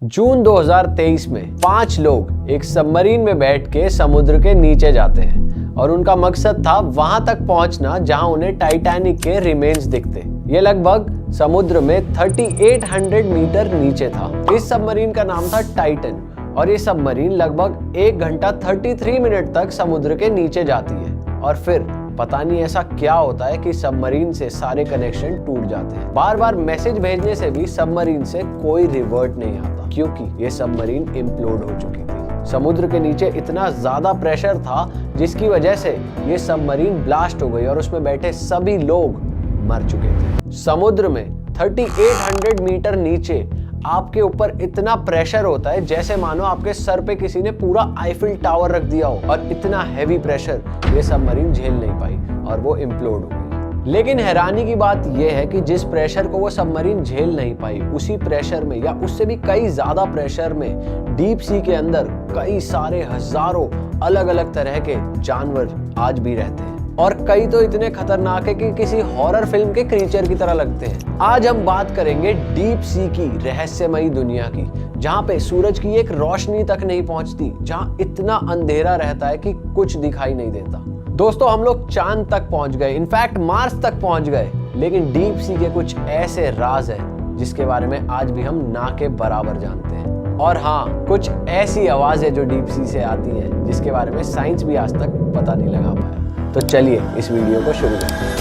जून 2023 में 5 लोग एक सबमरीन में बैठ के समुद्र के नीचे जाते हैं और उनका मकसद था वहां तक पहुंचना जहां उन्हें टाइटैनिक के रिमेन्स दिखते। ये लगभग समुद्र में 3800 मीटर नीचे था। इस सबमरीन का नाम था टाइटन और ये सबमरीन लगभग 1 घंटा 33 मिनट तक समुद्र के नीचे जाती है और फिर पता नहीं ऐसा क्या होता है कि सबमरीन से सारे कनेक्शन टूट जाते हैं। बार बार मैसेज भेजने से भी सबमरीन से कोई रिवर्ट नहीं आता क्योंकि ये सबमरीन इम्प्लोड हो चुकी थी। समुद्र के नीचे इतना ज्यादा प्रेशर था जिसकी वजह से ये सबमरीन ब्लास्ट हो गई और उसमें बैठे सभी लोग मर चुके थे। समुद्र में 3800 मीटर नीचे आपके ऊपर इतना प्रेशर होता है जैसे मानो आपके सर पे किसी ने पूरा आईफिल टावर रख दिया हो और इतना हैवी प्रेशर ये सबमरीन झेल नहीं पाई और वो इम्प्लोड हो गई। लेकिन हैरानी की बात यह है कि जिस प्रेशर को वो सबमरीन झेल नहीं पाई उसी प्रेशर में या उससे भी कई ज्यादा प्रेशर में डीप सी के अंदर कई सारे हजारों अलग अलग तरह के जानवर आज भी रहते हैं और कई तो इतने खतरनाक है कि किसी हॉरर फिल्म के क्रीचर की तरह लगते हैं। आज हम बात करेंगे डीप सी की रहस्यमयी दुनिया की, जहां पे सूरज की एक रोशनी तक नहीं पहुंचती, जहां इतना अंधेरा रहता है कि कुछ दिखाई नहीं देता। दोस्तों, हम लोग चांद तक पहुंच गए, इनफैक्ट मार्स तक पहुंच गए, लेकिन डीप सी के कुछ ऐसे राज है जिसके बारे में आज भी हम ना के बराबर जानते हैं। और हाँ, कुछ ऐसी आवाजें जो डीप सी से आती हैं जिसके बारे में साइंस भी आज तक पता नहीं लगा पाया। तो चलिए इस वीडियो को शुरू करते हैं।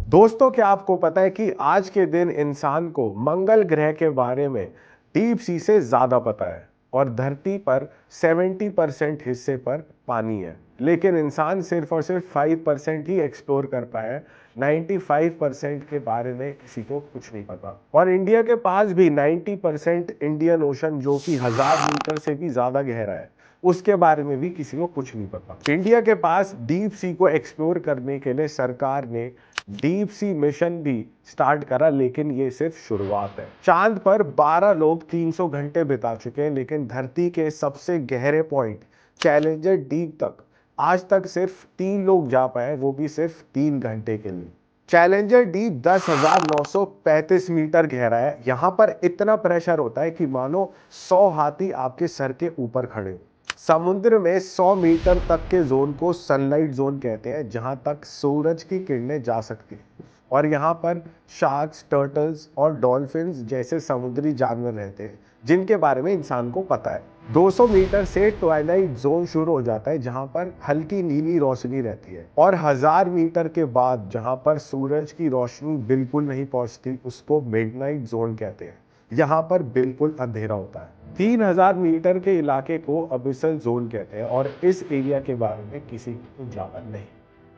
दोस्तों, क्या आपको पता है कि आज के दिन इंसान को मंगल ग्रह के बारे में डीप सी से ज्यादा पता है और धरती पर 70% हिस्से पर पानी है, लेकिन इंसान सिर्फ और सिर्फ 5% ही एक्सप्लोर कर पाया है। 95% के बारे में किसी को कुछ नहीं पता। और इंडिया के पास भी 90% इंडियन ओशन, जो कि 1000 मीटर से भी ज्यादा गहरा है, उसके बारे में भी किसी को कुछ नहीं पता। इंडिया के पास डीप सी को एक्सप्लोर करने के लिए सरकार ने डीप सी मिशन भी स्टार्ट करा, लेकिन ये सिर्फ शुरुआत है। चांद पर 12 लोग 300 घंटे बिता चुके हैं, लेकिन धरती के सबसे गहरे पॉइंट चैलेंजर डीप तक आज तक सिर्फ 3 लोग जा पाए, वो भी सिर्फ 3 घंटे के लिए। चैलेंजर डीप 10,935 मीटर गहरा है। यहाँ पर इतना प्रेशर होता है कि मानो 100 हाथी आपके सर के ऊपर खड़े। समुद्र में 100 मीटर तक के जोन को सनलाइट जोन कहते हैं, जहां तक सूरज की किरणें जा सकती हैं। और यहाँ पर शार्क्स, टर्टल्स और डॉल्फिन्स जैसे समुद्री जानवर रहते हैं जिनके बारे में इंसान को पता है। 200 मीटर से ट्वाइलाइट जोन शुरू हो जाता है, जहां पर हल्की नीली रोशनी रहती है, और 1000 मीटर के बाद जहां पर सूरज की रोशनी बिल्कुल नहीं पहुंचती, उसको मिडनाइट जोन कहते हैं। यहाँ पर बिल्कुल अंधेरा होता है। 3000 मीटर के इलाके को अबिसल जोन कहते हैं और इस एरिया के बारे में किसी को ज्यादा नहीं।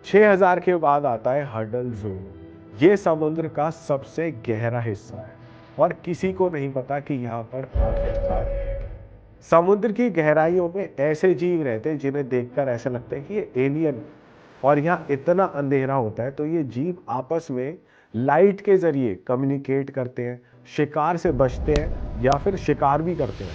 6000 के बाद आता है हडल जोन। ये समुद्र का सबसे गहरा हिस्सा है और किसी को नहीं पता कि यहाँ पर आखिरकार समुद्र की गहराइयों में ऐसे जीव रहते हैं जिन्हें देखकर ऐसा लगता है कि ये एलियन। और यहाँ इतना अंधेरा होता है तो ये जीव आपस में लाइट के जरिए कम्युनिकेट करते हैं, शिकार से बचते हैं या फिर शिकार भी करते हैं।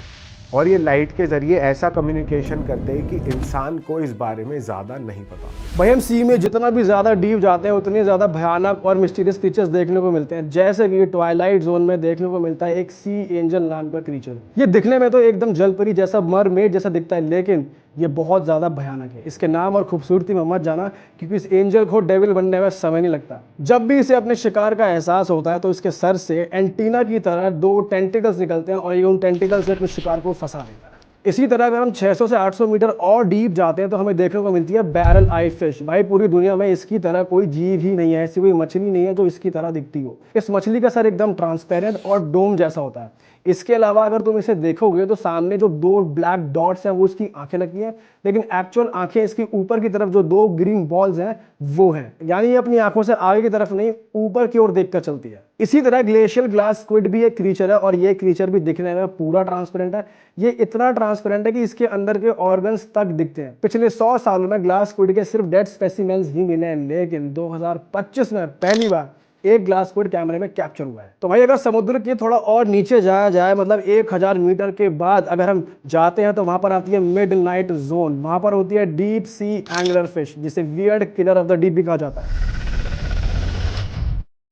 और ये लाइट के जरिए ऐसा कम्युनिकेशन करते हैं कि इंसान को इस बारे में ज़्यादा नहीं पता। भाई, हम सी में जितना भी ज़्यादा डीप जाते हैं उतने ज़्यादा भयानक और मिस्टीरियस क्रीचर्स देखने को मिलते हैं। जैसे कि ट्वाइलाइट जोन में देखने को मिलता है एक सी एंजल नाम का क्रीचर। ये दिखने में तो एकदम जलपरी जैसा, मरमेड जैसा दिखता है, लेकिन ये बहुत ज़्यादा भयानक है। इसके नाम और खूबसूरती में मत जाना, क्योंकि इस एंजल को डेविल बनने में समय नहीं लगता। जब भी इसे अपने शिकार का एहसास होता है तो इसके सर से एंटीना की तरह 2 टेंटिकल्स निकलते हैं और ये उन टेंटिकल्स से अपने शिकार को फंसा देता है। इसी तरह अगर हम 600 से 800 मीटर और डीप जाते हैं तो हमें देखने को मिलती है बैरल आई फिश। भाई, पूरी दुनिया में इसकी तरह कोई जीव ही नहीं है, ऐसी कोई मछली नहीं है जो इसकी तरह दिखती हो। इस मछली का सर एकदम ट्रांसपेरेंट और डोम जैसा होता है। इसके अलावा अगर तुम इसे देखोगे तो सामने जो 2 ब्लैक डॉट्स हैं वो इसकी आंखें लगती हैं, लेकिन एक्चुअल आंखें इसकी ऊपर की तरफ जो 2 ग्रीन बॉल्स हैं वो हैं। यानी ये अपनी आंखों से आगे की तरफ नहीं, ऊपर की ओर देखकर चलती है। इसी तरह ग्लेशियल ग्लास स्क्विड भी एक क्रीचर है और ये क्रीचर भी दिखने में पूरा ट्रांसपेरेंट है। ये इतना ट्रांसपेरेंट है कि इसके अंदर के ऑर्गन्स तक दिखते हैं। पिछले 100 सालों में ग्लास स्क्विड के सिर्फ डेड स्पेसिमेंस ही मिले हैं, लेकिन 2025 में पहली बार एक ग्लास स्क्विड कैमरे में कैप्चर हुआ है। तो भाई, अगर समुद्र के थोड़ा और नीचे जाया जाए, मतलब 1000 मीटर के बाद अगर हम जाते हैं तो वहां पर आती है मिडनाइट जोन। वहां पर होती है डीप सी एंगलर फिश, जिसे weird killer of the deep भी कहा जाता है।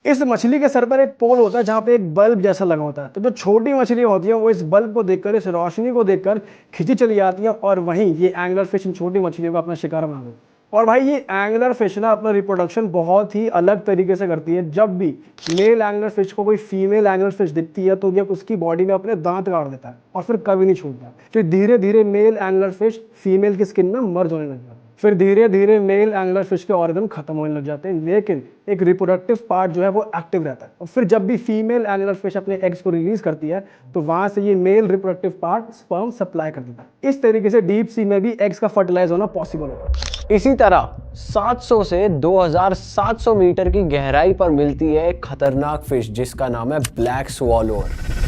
इस मछली के सर पर एक पोल होता है जहाँ पे एक बल्ब जैसा लगा होता है। तो जो छोटी मछली होती है वो इस बल्ब को देखकर, इस रोशनी को देखकर खिंची चली जाती है और वहीं ये एंगलर फिश इन छोटी मछलियों का अपना शिकार बना देती है। और भाई ये एंगलर फिश ना अपना रिप्रोडक्शन बहुत ही अलग तरीके से करती है। जब भी मेल एंगलर फिश को कोई फीमेल एंगलर फिश दिखती है तो ये उसकी बॉडी में अपने दांत गाड़ देता है और फिर कभी नहीं छूटता। तो धीरे धीरे मेल एंगलर फिश फीमेल की स्किन में मर्ज होने लग जाता है। फिर धीरे धीरे मेल एंगलर फिश के ऑर्गन खत्म होने लग जाते हैं, लेकिन एक रिप्रोडक्टिव पार्ट जो है वो एक्टिव रहता है। और फिर जब भी फीमेल एंगलर फिश अपने एग्स को रिलीज करती है तो वहां से ये male reproductive part sperm supply कर देता है। इस तरीके से डीप सी में भी एग्स का फर्टिलाइज होना पॉसिबल होता है। इसी तरह 700 से 2700 मीटर की गहराई पर मिलती है एक खतरनाक फिश जिसका नाम है ब्लैक स्वॉलोअर।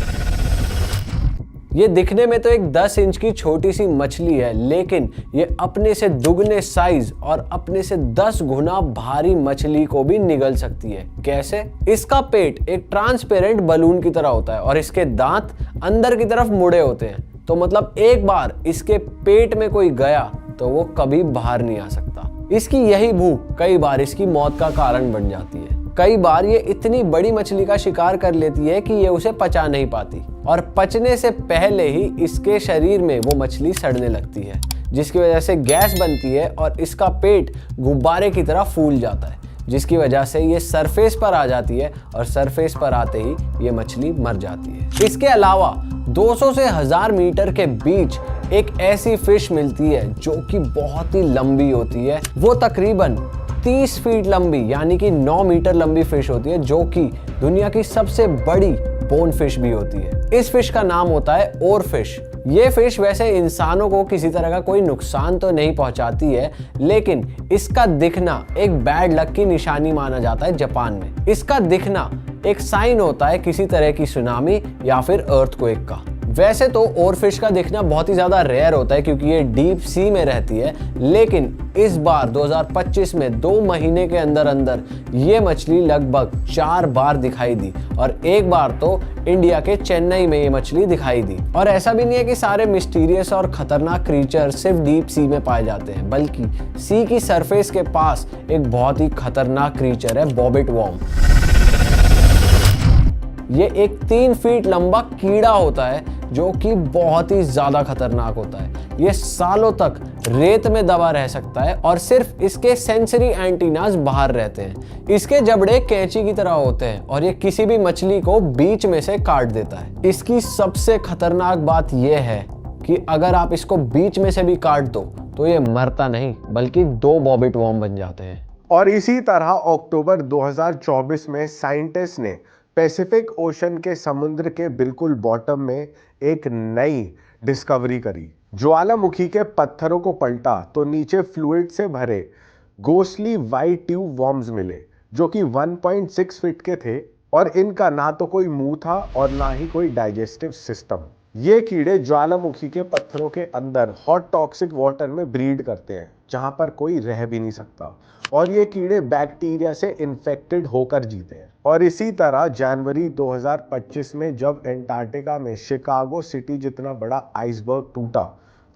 ये दिखने में तो एक 10 इंच की छोटी सी मछली है, लेकिन ये अपने से दुगने साइज और अपने से 10 गुना भारी मछली को भी निगल सकती है। कैसे? इसका पेट एक ट्रांसपेरेंट बलून की तरह होता है और इसके दांत अंदर की तरफ मुड़े होते हैं। तो मतलब एक बार इसके पेट में कोई गया तो वो कभी बाहर नहीं आ सकता। इसकी यही भूख कई बार इसकी मौत का कारण बन जाती है। कई बार ये इतनी बड़ी मछली का शिकार कर लेती है कि ये उसे पचा नहीं पाती और पचने से पहले ही इसके शरीर में वो मछली सड़ने लगती है, जिसकी वजह से गैस बनती है और इसका पेट गुब्बारे की तरह फूल जाता है, जिसकी वजह से ये सरफेस पर आ जाती है और सरफेस पर आते ही ये मछली मर जाती है। इसके अलावा 200 से 1000 मीटर के बीच एक ऐसी फिश मिलती है जो कि बहुत ही लंबी होती है। वो तकरीबन 30 फीट लंबी यानी कि 9 मीटर लंबी फिश होती है, जो कि दुनिया की सबसे बड़ी बोन फिश भी होती है। इस फिश का नाम होता है ओर फिश। ये फिश वैसे इंसानों को किसी तरह का कोई नुकसान तो नहीं पहुंचाती है, लेकिन इसका दिखना एक बैड लक की निशानी माना जाता है जापान में। इसका दिखना एक साइन होता है किसी तरह की सुनामी या फिर अर्थक्वेक का। वैसे तो ओरफिश का दिखना बहुत ही ज़्यादा रेयर होता है क्योंकि ये डीप सी में रहती है, लेकिन इस बार 2025 में 2 महीने के अंदर अंदर ये मछली लगभग 4 बार दिखाई दी और एक बार तो इंडिया के चेन्नई में ये मछली दिखाई दी। और ऐसा भी नहीं है कि सारे मिस्टीरियस और खतरनाक क्रीचर सिर्फ डीप सी में पाए जाते हैं, बल्कि सी की सरफेस के पास एक बहुत ही खतरनाक क्रीचर है बॉबिट वॉर्म। ये एक 3 फीट लंबा कीड़ा होता है जो कि बहुत ही ज्यादा खतरनाक होता है। ये सालों तक रेत में दबा रह सकता है और सिर्फ इसके सेंसरी एंटीनास बाहर रहते हैं। इसके जबड़े कैंची की तरह होते हैं और ये किसी भी मछली को बीच में से काट देता है। इसकी सबसे खतरनाक बात यह है कि अगर आप इसको बीच में से भी काट दो तो ये मरता नहीं बल्कि 2 बॉबिट वॉर्म बन जाते हैं। और इसी तरह अक्टूबर 2024 में साइंटिस्ट ने पैसिफिक ओशन के समुद्र के बिल्कुल बॉटम में एक नई डिस्कवरी करी। ज्वालामुखी के पत्थरों को पलटा तो नीचे फ्लूइड से भरे गोस्टली वाइट ट्यूब वॉर्म्स मिले जो कि 1.6 फीट के थे और इनका ना तो कोई मुंह था और ना ही कोई डाइजेस्टिव सिस्टम। ये कीड़े ज्वालामुखी के पत्थरों के अंदर हॉट टॉक्सिक वाटर में ब्रीड करते हैं जहां पर कोई रह भी नहीं सकता और ये कीड़े बैक्टीरिया से इन्फेक्टेड होकर जीते हैं। और इसी तरह जनवरी 2025 में जब एंटार्क्टिका में शिकागो सिटी जितना बड़ा आइसबर्ग टूटा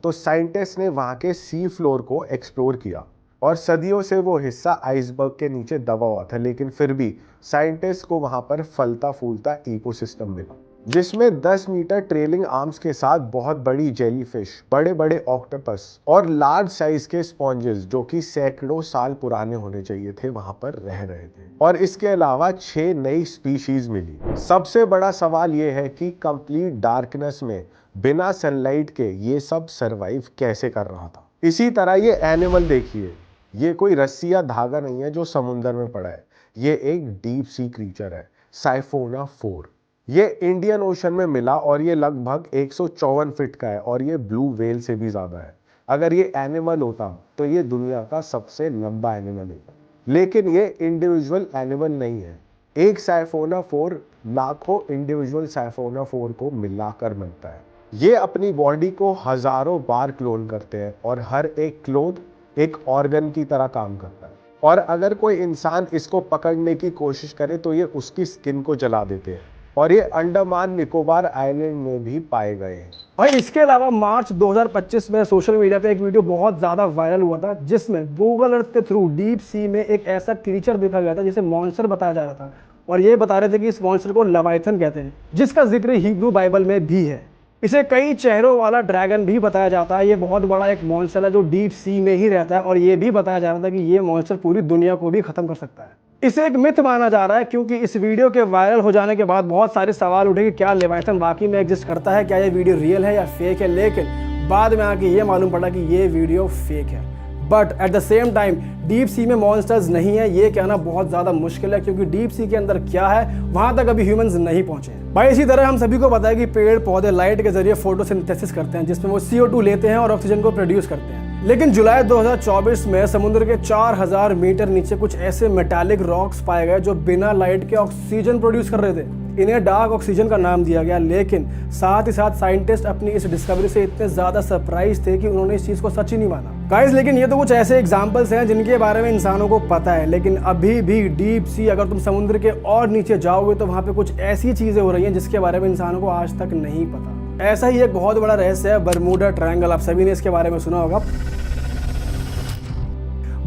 तो साइंटिस्ट ने वहां के सी फ्लोर को एक्सप्लोर किया और सदियों से वो हिस्सा आइसबर्ग के नीचे दबा हुआ था, लेकिन फिर भी साइंटिस्ट को वहां पर फलता फूलता इकोसिस्टम मिला जिसमें 10 मीटर ट्रेलिंग आर्म्स के साथ बहुत बड़ी जेलीफिश, बड़े बड़े ऑक्टोपस और लार्ज साइज के स्पॉन्जेस जो कि सैकड़ों साल पुराने होने चाहिए थे वहां पर रह रहे थे। और इसके अलावा 6 नई स्पीशीज मिली। सबसे बड़ा सवाल ये है कि कंप्लीट डार्कनेस में बिना सनलाइट के ये सब सरवाइव कैसे कर रहा था। इसी तरह ये एनिमल देखिए, ये कोई रस्सी या धागा नहीं है जो समुद्र में पड़ा है, ये एक डीप सी क्रीचर है, साइफोना 4। ये इंडियन ओशन में मिला और ये लगभग 154 फीट का है और ये ब्लू व्हेल से भी ज्यादा है। अगर ये एनिमल होता तो ये दुनिया का सबसे लंबा एनिमल है, लेकिन ये इंडिविजुअल एनिमल नहीं है। एक साइफोना 4 लाखों इंडिविजुअल साइफोना 4 को मिलाकर बनता है। ये अपनी बॉडी को हजारों बार क्लोन करते हैं और हर एक क्लोन एक ऑर्गन की तरह काम करता है और अगर कोई इंसान इसको पकड़ने की कोशिश करे तो ये उसकी स्किन को जला देते हैं और ये अंडमान निकोबार आइलैंड में भी पाए गए हैं। और इसके अलावा मार्च 2025 में सोशल मीडिया पे एक वीडियो बहुत ज़्यादा वायरल हुआ था जिसमें गूगल अर्थ के थ्रू डीप सी में एक ऐसा क्रीचर देखा गया था जिसे मॉन्स्टर बताया जा रहा था और ये बता रहे थे कि इस मॉन्स्टर को लवाइथन कहते हैं, जिसका जिक्र हिब्रू बाइबल में भी है। इसे कई चेहरों वाला ड्रैगन भी बताया जाता है। ये बहुत बड़ा एक मॉन्स्टर है जो डीप सी में ही रहता है, और ये भी बताया जा रहा था कि ये मॉन्स्टर पूरी दुनिया को भी खत्म कर सकता है। इसे एक मिथ माना जा रहा है, क्योंकि इस वीडियो के वायरल हो जाने के बाद बहुत सारे सवाल उठे कि क्या लेवाइथन वाकई में एग्जिस्ट करता है, क्या ये वीडियो रियल है या फेक है। लेकिन बाद में आके ये मालूम पड़ा कि ये वीडियो फेक है। But at the same time deep sea में मॉन्स्टर्स नहीं है, ये कहना बहुत ज़्यादा मुश्किल है, क्योंकि डीप सी के अंदर क्या है वहाँ तक अभी ह्यूमंस नहीं पहुँचे हैं। भाई इसी तरह हम सभी को पता है कि पेड़ पौधे लाइट के जरिए फोटोसिंथेसिस करते हैं, जिसमें वो CO2 लेते हैं और ऑक्सीजन को प्रोड्यूस करते हैं। लेकिन जुलाई 2024 में समुद्र के 4000 मीटर नीचे कुछ ऐसे मेटालिक रॉक्स पाए गए जो बिना लाइट के ऑक्सीजन प्रोड्यूस कर रहे थे। इन्हें डार्क ऑक्सीजन का नाम दिया गया। लेकिन साथ ही साथ साइंटिस्ट अपनी इस डिस्कवरी से इतने ज्यादा सरप्राइज थे कि उन्होंने इस चीज को सच ही नहीं माना। गाइस लेकिन ये तो कुछ ऐसे एग्जांपल्स हैं जिनके बारे में इंसानों को पता है, लेकिन अभी भी डीप सी अगर तुम समुद्र के और नीचे जाओगे तो वहां पे कुछ ऐसी चीजें हो रही हैं जिसके बारे में इंसानों को आज तक नहीं पता। ऐसा ही एक बहुत बड़ा रहस्य है बरमूडा ट्रायंगल। आप सभी ने इसके बारे में सुना होगा।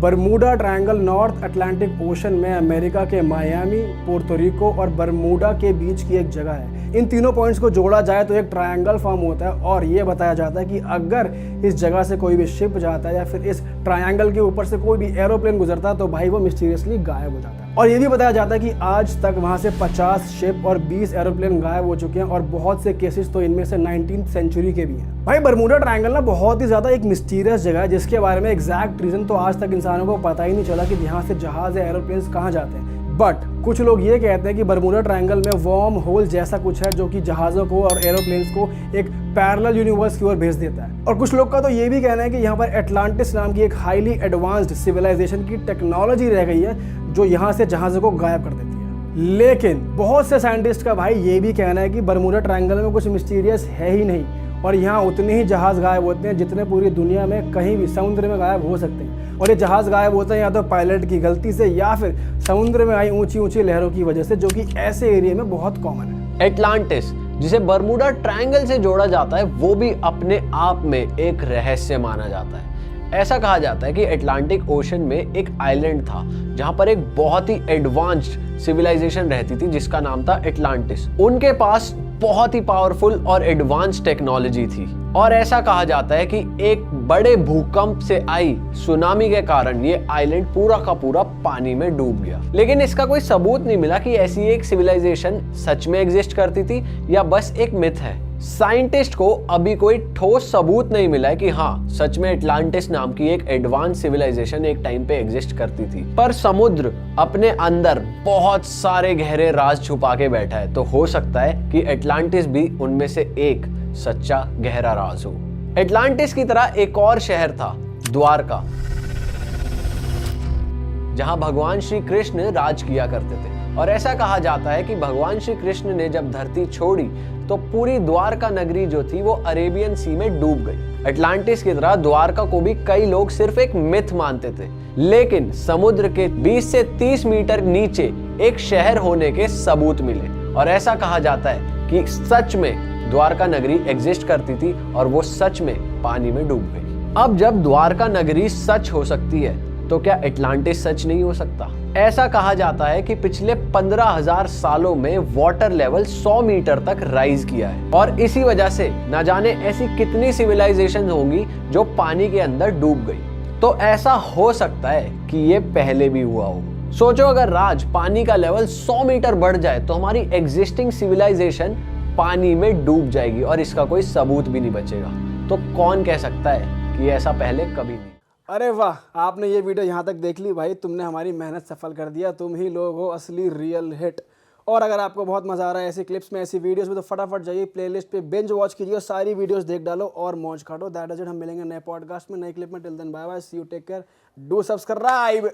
Bermuda triangle north Atlantic ocean में अमेरिका के मायामी, पोर्टोरिको और बरमूडा के बीच की एक जगह है। इन तीनों पॉइंट्स को जोड़ा जाए तो एक ट्रायंगल फॉर्म होता है, और ये बताया जाता है कि अगर इस जगह से कोई भी शिप जाता है या फिर इस ट्रायंगल के ऊपर से कोई भी एरोप्लेन गुजरता है तो भाई वो मिस्टीरियसली गायब हो जाता है। और ये भी बताया जाता है कि आज तक वहां से 50 शिप और 20 एरोप्लेन गायब हो चुके हैं, और बहुत से केसेस तो इनमें से 19th सेंचुरी के भी हैं। भाई बरमूडा ट्रायंगल ना बहुत ही ज्यादा एक मिस्टीरियस जगह है, जिसके बारे में एग्जैक्ट रीजन तो आज तक इंसानों को पता ही नहीं चला कि यहाँ से जहाज या एरोप्लेन कहाँ जाते हैं। बट कुछ लोग ये कहते हैं कि बरमूडा ट्रायंगल में वर्म होल जैसा कुछ है जो कि जहाज़ों को और एरोप्लेन्स को एक पैरेलल यूनिवर्स की ओर भेज देता है। और कुछ लोग का तो ये भी कहना है कि यहाँ पर एटलांटिस नाम की एक हाईली एडवांस्ड सिविलाइजेशन की टेक्नोलॉजी रह गई है जो यहाँ से जहाज़ों को गायब कर देती है। लेकिन बहुत से साइंटिस्ट का भाई ये भी कहना है कि बरमूडा ट्रायंगल में कुछ मिस्टीरियस है ही नहीं, और यहाँ उतने ही जहाज गायब होते हैं जितने पूरी दुनिया में कहीं भी समुद्र में गायब हो सकते हैं। और ये जहाज गायब होते हैं या तो पायलट की गलती से या फिर समुद्र में आई ऊंची ऊंची लहरों की वजह से, जो कि ऐसे एरिया में बहुत कॉमन है। एटलांटिस जिसे बरमूडा ट्रायंगल से जोड़ा जाता है वो भी अपने आप में एक रहस्य माना जाता है। ऐसा कहा जाता है कि अटलांटिक ओशन में एक आइलैंड था जहां पर एक बहुत ही एडवांस्ड सिविलाइजेशन रहती थी जिसका नाम था एटलांटिस। उनके पास बहुत ही पावरफुल और एडवांस टेक्नोलॉजी थी, और ऐसा कहा जाता है कि एक बड़े भूकंप से आई सुनामी के कारण ये आइलैंड पूरा का पूरा पानी में डूब गया। लेकिन इसका कोई सबूत नहीं मिला कि ऐसी एक सिविलाइजेशन सच में एग्जिस्ट करती थी या बस एक मिथ है। साइंटिस्ट को अभी कोई ठोस सबूत नहीं मिला है कि हाँ सच में एटलांटिस नाम की एक एडवांस सिविलाइजेशन एक टाइम पे एग्जिस्ट करती थी। पर समुद्र अपने अंदर बहुत सारे गहरे राज छुपा के बैठा है, तो हो सकता है कि एटलांटिस भी उनमें से एक सच्चा गहरा राज हो। एटलांटिस की तरह एक और शहर था द्वारका, जहां भगवान श्री कृष्ण राज किया करते थे। और ऐसा कहा जाता है कि भगवान श्री कृष्ण ने जब धरती छोड़ी तो पूरी द्वारका नगरी जो थी वो अरेबियन सी में डूब गई। अटलांटिस की तरह द्वारका को भी कई लोग सिर्फ एक मिथ मानते थे, लेकिन समुद्र के 20 से 30 मीटर नीचे एक शहर होने के सबूत मिले। और ऐसा कहा जाता है कि सच में द्वारका नगरी एग्जिस्ट करती थी और वो सच में पानी में डूब गई। अब जब द्वारका नगरी सच हो सकती है तो क्या एटलांटिस सच नहीं हो सकता? ऐसा कहा जाता है कि पिछले 15,000 सालों में वाटर लेवल 100 मीटर तक राइज किया है, और इसी वजह से न जाने ऐसी कितनी सिविलाइजेशन होंगी जो पानी के अंदर डूब गई। तो ऐसा हो सकता है कि ये पहले भी हुआ हो। सोचो अगर राज पानी का लेवल 100 मीटर बढ़ जाए तो हमारी एग्जिस्टिंग सिविलाइजेशन पानी में डूब जाएगी और इसका कोई सबूत भी नहीं बचेगा। तो कौन कह सकता है कि ऐसा पहले कभी नहीं। अरे वाह, आपने ये वीडियो यहाँ तक देख ली भाई, तुमने हमारी मेहनत सफल कर दिया। तुम ही लोग हो असली रियल हिट। और अगर आपको बहुत मजा आ रहा है ऐसी क्लिप्स में, ऐसी वीडियोस में, तो फटाफट जाइए प्लेलिस्ट पे बिंज वॉच कीजिए, सारी वीडियोस देख डालो और मौज काटो। That is it. हम मिलेंगे नए पॉडकास्ट में, नए क्लिप में। Till then bye bye, see you, take care, do subscribe.